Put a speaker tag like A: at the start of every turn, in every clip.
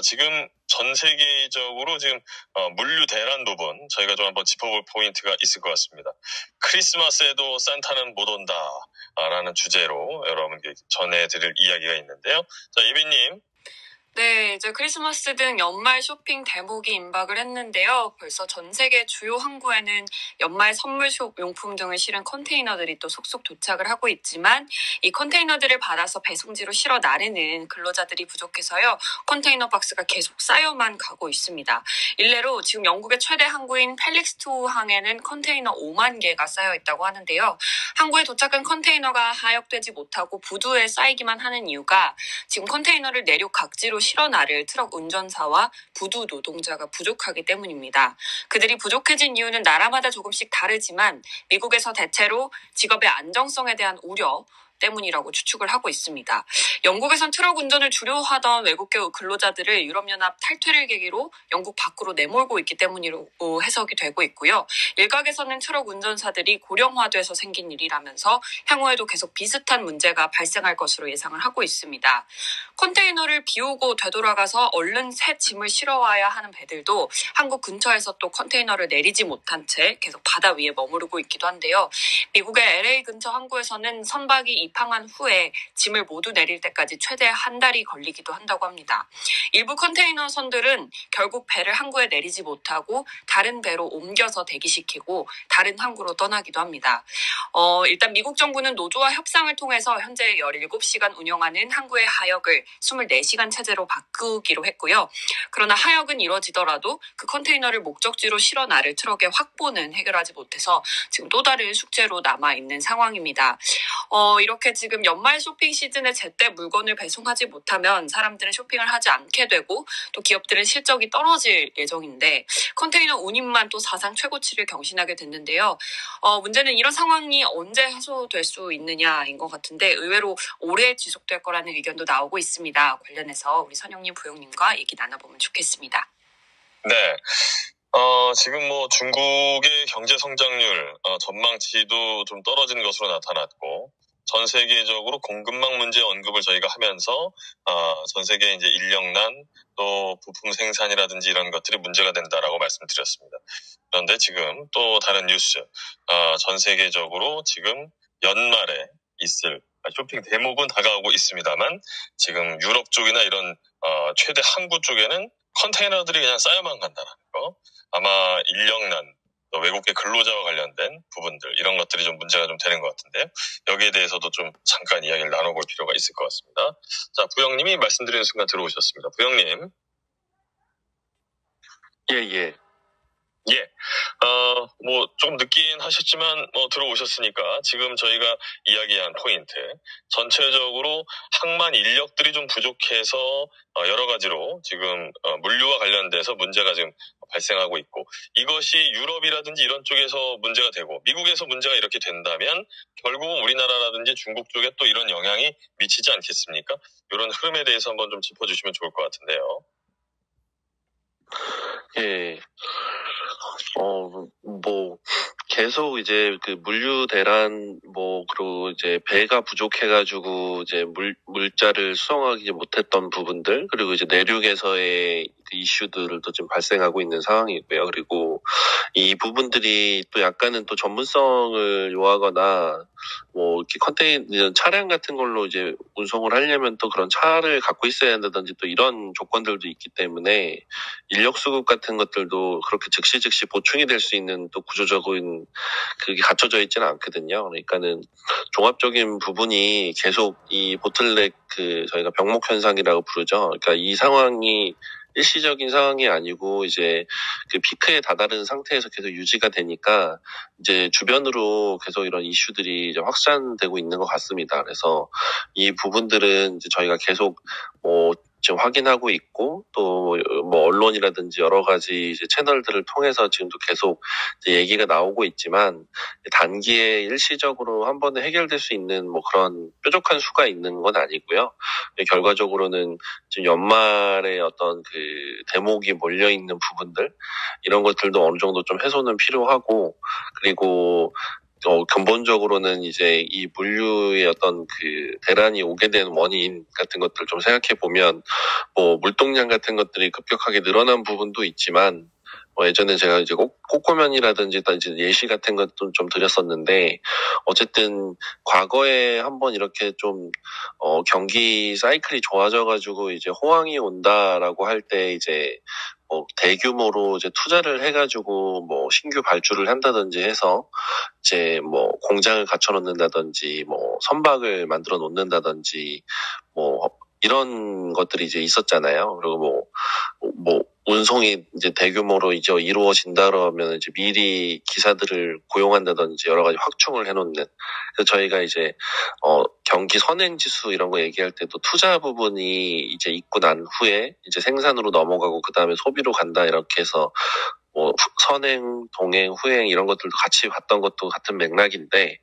A: 지금 전 세계적으로 지금 물류 대란 부분 저희가 좀 한번 짚어볼 포인트가 있을 것 같습니다. 크리스마스에도 산타는 못 온다 라는 주제로 여러분께 전해드릴 이야기가 있는데요. 자, 예빈님.
B: 네, 이제 크리스마스 등 연말 쇼핑 대목이 임박을 했는데요. 벌써 전 세계 주요 항구에는 연말 선물 용품 등을 실은 컨테이너들이 또 속속 도착을 하고 있지만 이 컨테이너들을 받아서 배송지로 실어 나르는 근로자들이 부족해서요. 컨테이너 박스가 계속 쌓여만 가고 있습니다. 일례로 지금 영국의 최대 항구인 펠릭스토 항에는 컨테이너 5만 개가 쌓여 있다고 하는데요. 항구에 도착한 컨테이너가 하역되지 못하고 부두에 쌓이기만 하는 이유가 지금 컨테이너를 내륙 각지로 실어 나를 트럭 운전사와 부두 노동자가 부족하기 때문입니다. 그들이 부족해진 이유는 나라마다 조금씩 다르지만 미국에서 대체로 직업의 안정성에 대한 우려 때문이라고 추측을 하고 있습니다. 영국에선 트럭 운전을 주로 하던 외국계 근로자들을 유럽연합 탈퇴를 계기로 영국 밖으로 내몰고 있기 때문이라고 해석이 되고 있고요. 일각에서는 트럭 운전사들이 고령화돼서 생긴 일이라면서 향후에도 계속 비슷한 문제가 발생할 것으로 예상을 하고 있습니다. 컨테이너를 비우고 되돌아가서 얼른 새 짐을 실어와야 하는 배들도 한국 근처에서 또 컨테이너를 내리지 못한 채 계속 바다 위에 머무르고 있기도 한데요. 미국의 LA 근처 항구에서는 선박이 입항한 후에 짐을 모두 내릴 때까지 최대 한 달이 걸리기도 한다고 합니다. 일부 컨테이너 선들은 결국 배를 항구에 내리지 못하고 다른 배로 옮겨서 대기시키고 다른 항구로 떠나기도 합니다. 일단 미국 정부는 노조와 협상을 통해서 현재 17시간 운영하는 항구의 하역을 24시간 체제로 바꾸기로 했고요. 그러나 하역은 이루어지더라도 그 컨테이너를 목적지로 실어 나를 트럭의 확보는 해결하지 못해서 지금 또 다른 숙제로 남아있는 상황입니다. 이렇게 지금 연말 쇼핑 시즌에 제때 물건을 배송하지 못하면 사람들은 쇼핑을 하지 않게 되고 또 기업들은 실적이 떨어질 예정인데 컨테이너 운임만 또 사상 최고치를 경신하게 됐는데요. 문제는 이런 상황이 언제 해소될 수 있느냐인 것 같은데 의외로 오래 지속될 거라는 의견도 나오고 있습니다. 관련해서 우리 선영님, 부영님과 얘기 나눠보면 좋겠습니다.
A: 네. 지금 중국의 경제 성장률 전망치도 좀 떨어지는 것으로 나타났고 전 세계적으로 공급망 문제 언급을 저희가 하면서 전 세계 이제 인력난 또 부품 생산이라든지 이런 것들이 문제가 된다라고 말씀드렸습니다. 그런데 지금 또 다른 뉴스 전 세계적으로 지금 연말에 있을 쇼핑 대목은 다가오고 있습니다만 지금 유럽 쪽이나 이런 최대 항구 쪽에는 컨테이너들이 그냥 쌓여만 간다는 거. 아마 인력난, 또 외국계 근로자와 관련된 부분들 이런 것들이 좀 문제가 좀 되는 것 같은데요. 여기에 대해서도 좀 잠깐 이야기를 나눠볼 필요가 있을 것 같습니다. 자, 부영님이 말씀드리는 순간 들어오셨습니다. 부영님.
C: 예.
A: 좀 늦긴 하셨지만 들어오셨으니까 지금 저희가 이야기한 포인트 전체적으로 항만 인력들이 좀 부족해서 여러 가지로 지금 물류와 관련돼서 문제가 지금 발생하고 있고 이것이 유럽이라든지 이런 쪽에서 문제가 되고 미국에서 문제가 이렇게 된다면 결국은 우리나라라든지 중국 쪽에 또 이런 영향이 미치지 않겠습니까? 이런 흐름에 대해서 한번 좀 짚어주시면 좋을 것 같은데요.
C: 예. 계속 이제 그 물류 대란, 그리고 이제 배가 부족해가지고 이제 물자를 수송하지 못했던 부분들, 그리고 이제 내륙에서의 그 이슈들도 지금 발생하고 있는 상황이고요. 그리고 이 부분들이 또 약간은 또 전문성을 요하거나, 이렇게 컨테이너 차량 같은 걸로 이제 운송을 하려면 또 그런 차를 갖고 있어야 한다든지 또 이런 조건들도 있기 때문에 인력 수급 같은 것들도 그렇게 즉시 보충이 될 수 있는 또 구조적인 그게 갖춰져 있지는 않거든요. 그러니까는 종합적인 부분이 계속 이 보틀넥 저희가 병목 현상이라고 부르죠. 그러니까 이 상황이 일시적인 상황이 아니고 이제 그 피크에 다다른 상태에서 계속 유지가 되니까 이제 주변으로 계속 이런 이슈들이 이제 확산되고 있는 것 같습니다. 그래서 이 부분들은 이제 저희가 계속 지금 확인하고 있고 또 언론이라든지 여러 가지 이제 채널들을 통해서 지금도 계속 이제 얘기가 나오고 있지만 단기에 일시적으로 한 번에 해결될 수 있는 그런 뾰족한 수가 있는 건 아니고요. 결과적으로는 지금 연말에 어떤 그 대목이 몰려 있는 부분들 이런 것들도 어느 정도 좀 해소는 필요하고 그리고 근본적으로는 이제 이 물류의 어떤 그 대란이 오게 된 원인 같은 것들 좀 생각해 보면 뭐 물동량 같은 것들이 급격하게 늘어난 부분도 있지만 예전에 제가 이제 꼬꼬면이라든지 이제 예시 같은 것도 좀 드렸었는데 어쨌든 과거에 한번 이렇게 좀 경기 사이클이 좋아져가지고 이제 호황이 온다라고 할 때 이제 대규모로 이제 투자를 해가지고 뭐 신규 발주를 한다든지 해서 이제 뭐 공장을 갖춰 놓는다든지 뭐 선박을 만들어 놓는다든지 뭐 이런 것들이 이제 있었잖아요. 그리고 뭐 운송이 이제 대규모로 이제 이루어진다 그러면 이제 미리 기사들을 고용한다든지 여러 가지 확충을 해놓는. 그래서 저희가 이제 경기 선행지수 이런 거 얘기할 때도 투자 부분이 이제 있고 난 후에 이제 생산으로 넘어가고 그 다음에 소비로 간다 이렇게 해서 뭐 선행, 동행, 후행 이런 것들도 같이 봤던 것도 같은 맥락인데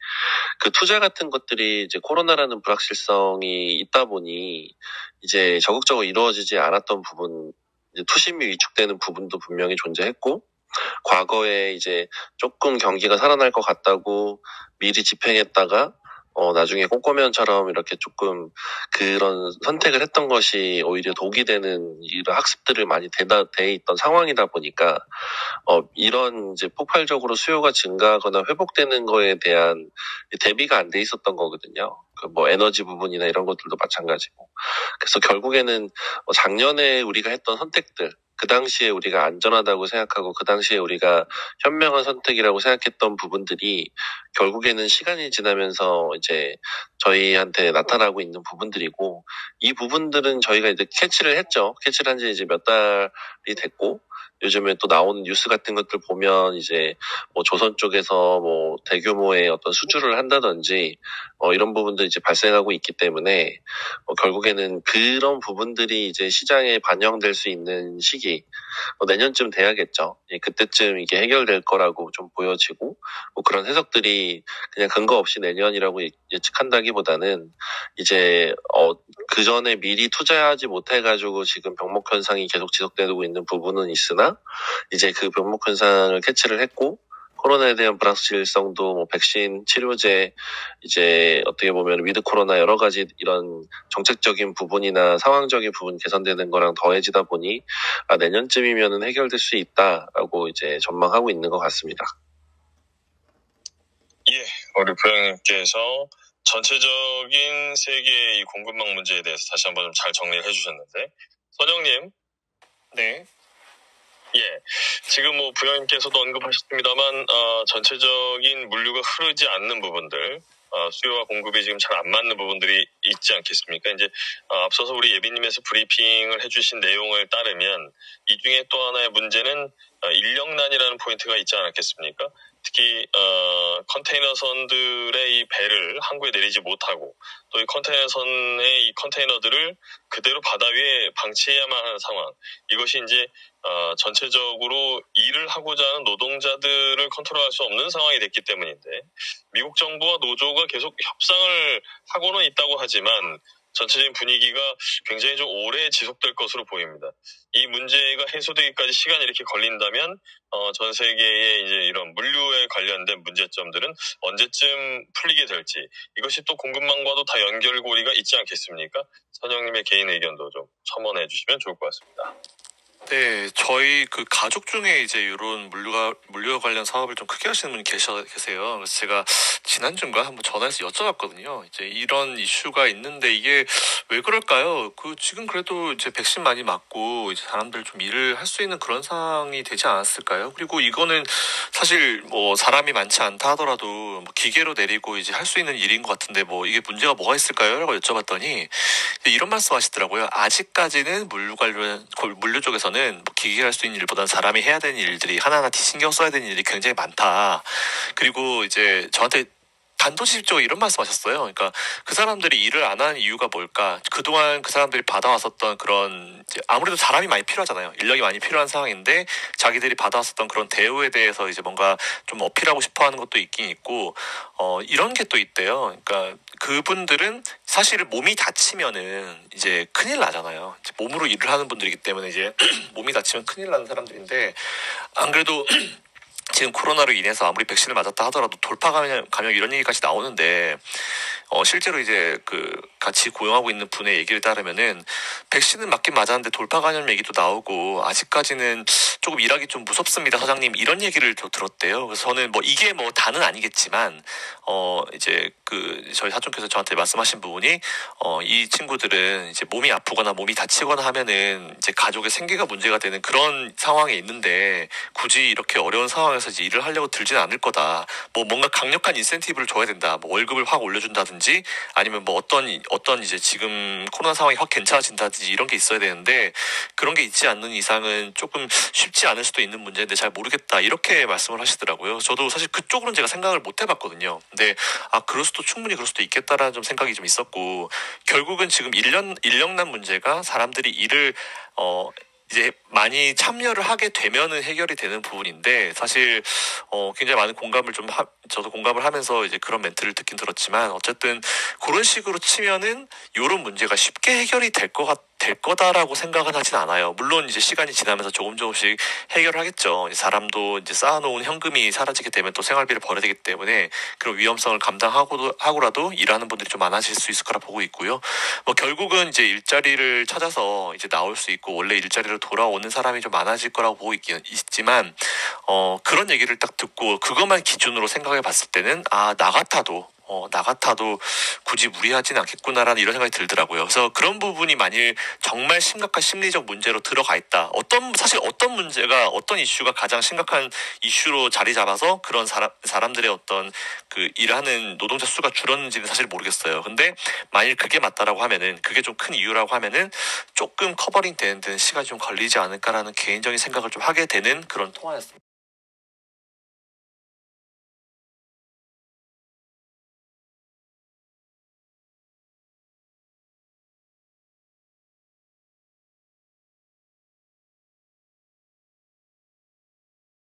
C: 그 투자 같은 것들이 이제 코로나라는 불확실성이 있다 보니 이제 적극적으로 이루어지지 않았던 부분, 이제 투심이 위축되는 부분도 분명히 존재했고 과거에 이제 조금 경기가 살아날 것 같다고 미리 집행했다가 나중에 꼼꼼면처럼 이렇게 조금 그런 선택을 했던 것이 오히려 독이 되는 이런 학습들을 많이 돼 있던 상황이다 보니까 이런 이제 폭발적으로 수요가 증가하거나 회복되는 거에 대한 대비가 안 돼 있었던 거거든요. 뭐 에너지 부분이나 이런 것들도 마찬가지고. 그래서 결국에는 작년에 우리가 했던 선택들, 그 당시에 우리가 안전하다고 생각하고 그 당시에 우리가 현명한 선택이라고 생각했던 부분들이 결국에는 시간이 지나면서 이제 저희한테 나타나고 있는 부분들이고 이 부분들은 저희가 이제 캐치를 했죠. 캐치를 한 지 이제 몇 달이 됐고 요즘에 또 나오는 뉴스 같은 것들 보면 이제 뭐 조선 쪽에서 뭐 대규모의 어떤 수주를 한다든지 이런 부분들이 이제 발생하고 있기 때문에 결국에는 그런 부분들이 이제 시장에 반영될 수 있는 시기 내년쯤 돼야겠죠. 그때쯤 이게 해결될 거라고 좀 보여지고 뭐 그런 해석들이 그냥 근거 없이 내년이라고 예측한다기보다는 이제 그 전에 미리 투자하지 못해가지고 지금 병목 현상이 계속 지속되고 있는 부분은 있으나 이제 그 병목 현상을 캐치를 했고 코로나에 대한 불확실성도 뭐 백신, 치료제, 이제 어떻게 보면 위드 코로나 여러 가지 이런 정책적인 부분이나 상황적인 부분 개선되는 거랑 더해지다 보니 내년쯤이면은 해결될 수 있다라고 이제 전망하고 있는 것 같습니다.
A: 예, 우리 부장님께서 전체적인 세계의 이 공급망 문제에 대해서 다시 한번 좀 잘 정리를 해주셨는데 선영님.
D: 네.
A: 예, 지금 뭐 부장님께서도 언급하셨습니다만 전체적인 물류가 흐르지 않는 부분들, 수요와 공급이 지금 잘 안 맞는 부분들이 있지 않겠습니까? 이제 앞서서 우리 예비님에서 브리핑을 해주신 내용을 따르면 이 중에 또 하나의 문제는 인력난이라는 포인트가 있지 않았겠습니까? 특히 컨테이너선들의 이 배를 항구에 내리지 못하고 또 이 컨테이너선의 이 컨테이너들을 그대로 바다 위에 방치해야만 하는 상황. 이것이 이제 전체적으로 일을 하고자 하는 노동자들을 컨트롤할 수 없는 상황이 됐기 때문인데 미국 정부와 노조가 계속 협상을 하고는 있다고 하지만 전체적인 분위기가 굉장히 좀 오래 지속될 것으로 보입니다. 이 문제가 해소되기까지 시간이 이렇게 걸린다면 전 세계의 이제 이런 물류에 관련된 문제점들은 언제쯤 풀리게 될지 이것이 또 공급망과도 다 연결고리가 있지 않겠습니까? 선영님의 개인 의견도 좀 첨언해 주시면 좋을 것 같습니다.
D: 네, 저희 그 가족 중에 이제 이런 물류와 관련 사업을 좀 크게 하시는 분이 계세요. 그래서 제가 지난주인가 한번 전화해서 여쭤봤거든요. 이제 이런 이슈가 있는데 이게 왜 그럴까요? 지금 그래도 이제 백신 많이 맞고 이제 사람들 좀 일을 할 수 있는 그런 상황이 되지 않았을까요? 그리고 이거는 사실 뭐 사람이 많지 않다 하더라도 뭐 기계로 내리고 이제 할 수 있는 일인 것 같은데 뭐 이게 문제가 뭐가 있을까요? 라고 여쭤봤더니 이런 말씀 하시더라고요. 아직까지는 물류 쪽에서는 뭐 기계가 할 수 있는 일보다는 사람이 해야 되는 일들이 하나하나 신경 써야 되는 일이 굉장히 많다. 그리고 이제 저한테 단도직입적으로 이런 말씀하셨어요. 그러니까 그 사람들이 일을 안 하는 이유가 뭘까? 그동안 그 사람들이 받아왔었던 그런 이제 아무래도 사람이 많이 필요하잖아요. 인력이 많이 필요한 상황인데 자기들이 받아왔었던 그런 대우에 대해서 이제 뭔가 좀 어필하고 싶어하는 것도 있긴 있고 이런 게 또 있대요. 그러니까 그분들은 사실 몸이 다치면은 이제 큰일 나잖아요. 이제 몸으로 일을 하는 분들이기 때문에 이제 몸이 다치면 큰일 나는 사람들인데 안 그래도 지금 코로나로 인해서 아무리 백신을 맞았다 하더라도 돌파 감염 이런 얘기까지 나오는데 실제로 이제 같이 고용하고 있는 분의 얘기를 따르면은 백신은 맞긴 맞았는데 돌파 감염 얘기도 나오고 아직까지는 조금 일하기 좀 무섭습니다, 사장님, 이런 얘기를 들었대요. 그래서 저는 뭐 이게 뭐 다는 아니겠지만 이제 저희 사촌께서 저한테 말씀하신 부분이 이 친구들은 이제 몸이 아프거나 몸이 다치거나 하면은 이제 가족의 생계가 문제가 되는 그런 상황에 있는데 굳이 이렇게 어려운 상황에서 이제 일을 하려고 들지는 않을 거다. 뭐 뭔가 강력한 인센티브를 줘야 된다. 뭐 월급을 확 올려준다든지 아니면 뭐 어떤 이제 지금 코로나 상황이 확 괜찮아진다든지 이런 게 있어야 되는데 그런 게 있지 않는 이상은 조금 쉽지 않을 수도 있는 문제인데 잘 모르겠다, 이렇게 말씀을 하시더라고요. 저도 사실 그쪽으로는 제가 생각을 못 해봤거든요. 근데 충분히 그럴 수도 있겠다라는 좀 생각이 좀 있었고, 결국은 지금 인력난 문제가 사람들이 일을 이제 많이 참여를 하게 되면은 해결이 되는 부분인데, 사실 굉장히 많은 저도 공감을 하면서 이제 그런 멘트를 듣긴 들었지만, 어쨌든 그런 식으로 치면은 이런 문제가 쉽게 해결이 될 거다라고 생각은 하진 않아요. 물론 이제 시간이 지나면서 조금씩 해결하겠죠. 사람도 이제 쌓아놓은 현금이 사라지게 되면 또 생활비를 벌어야 되기 때문에 그런 위험성을 감당하고라도 일하는 분들이 좀 많아질 수 있을 거라 보고 있고요. 뭐 결국은 이제 일자리를 찾아서 이제 나올 수 있고 원래 일자리로 돌아오는 사람이 좀 많아질 거라고 보고 있지만 그런 얘기를 딱 듣고 그것만 기준으로 생각해 봤을 때는 나 같아도 굳이 무리하진 않겠구나라는 이런 생각이 들더라고요. 그래서 그런 부분이 만일 정말 심각한 심리적 문제로 들어가 있다. 사실 어떤 이슈가 가장 심각한 이슈로 자리 잡아서 그런 사람들의 어떤 일하는 노동자 수가 줄었는지는 사실 모르겠어요. 근데 만일 그게 맞다라고 하면은, 그게 좀 큰 이유라고 하면은 조금 커버링 되는 데는 시간이 좀 걸리지 않을까라는 개인적인 생각을 좀 하게 되는 그런 통화였습니다.